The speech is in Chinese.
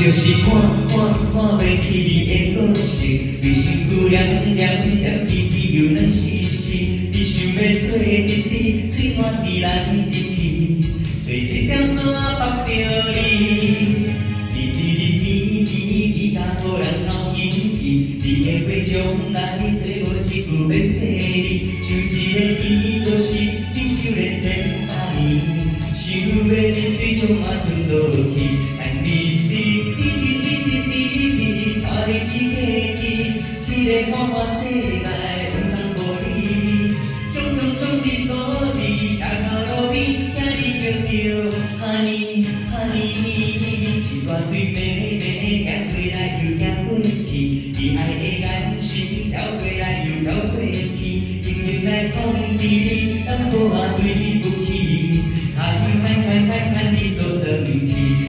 就是看袂起你的个性，为身躯念记记又能时时，你想要做日子，嘴满伫来入去，做一条线绑着你。你甲无人偷嫌弃，你的话将来做无一句要说你，像一个伊就是你想咧前8年，想要一嘴将我吞落去，但你差你是假去，一个看世界放送无你，强将你锁你，车头路边听你叫着honey，一段对白。行过来又行过去，你爱的眼神撩过来又撩过去，轻轻来闯伫你，等无我。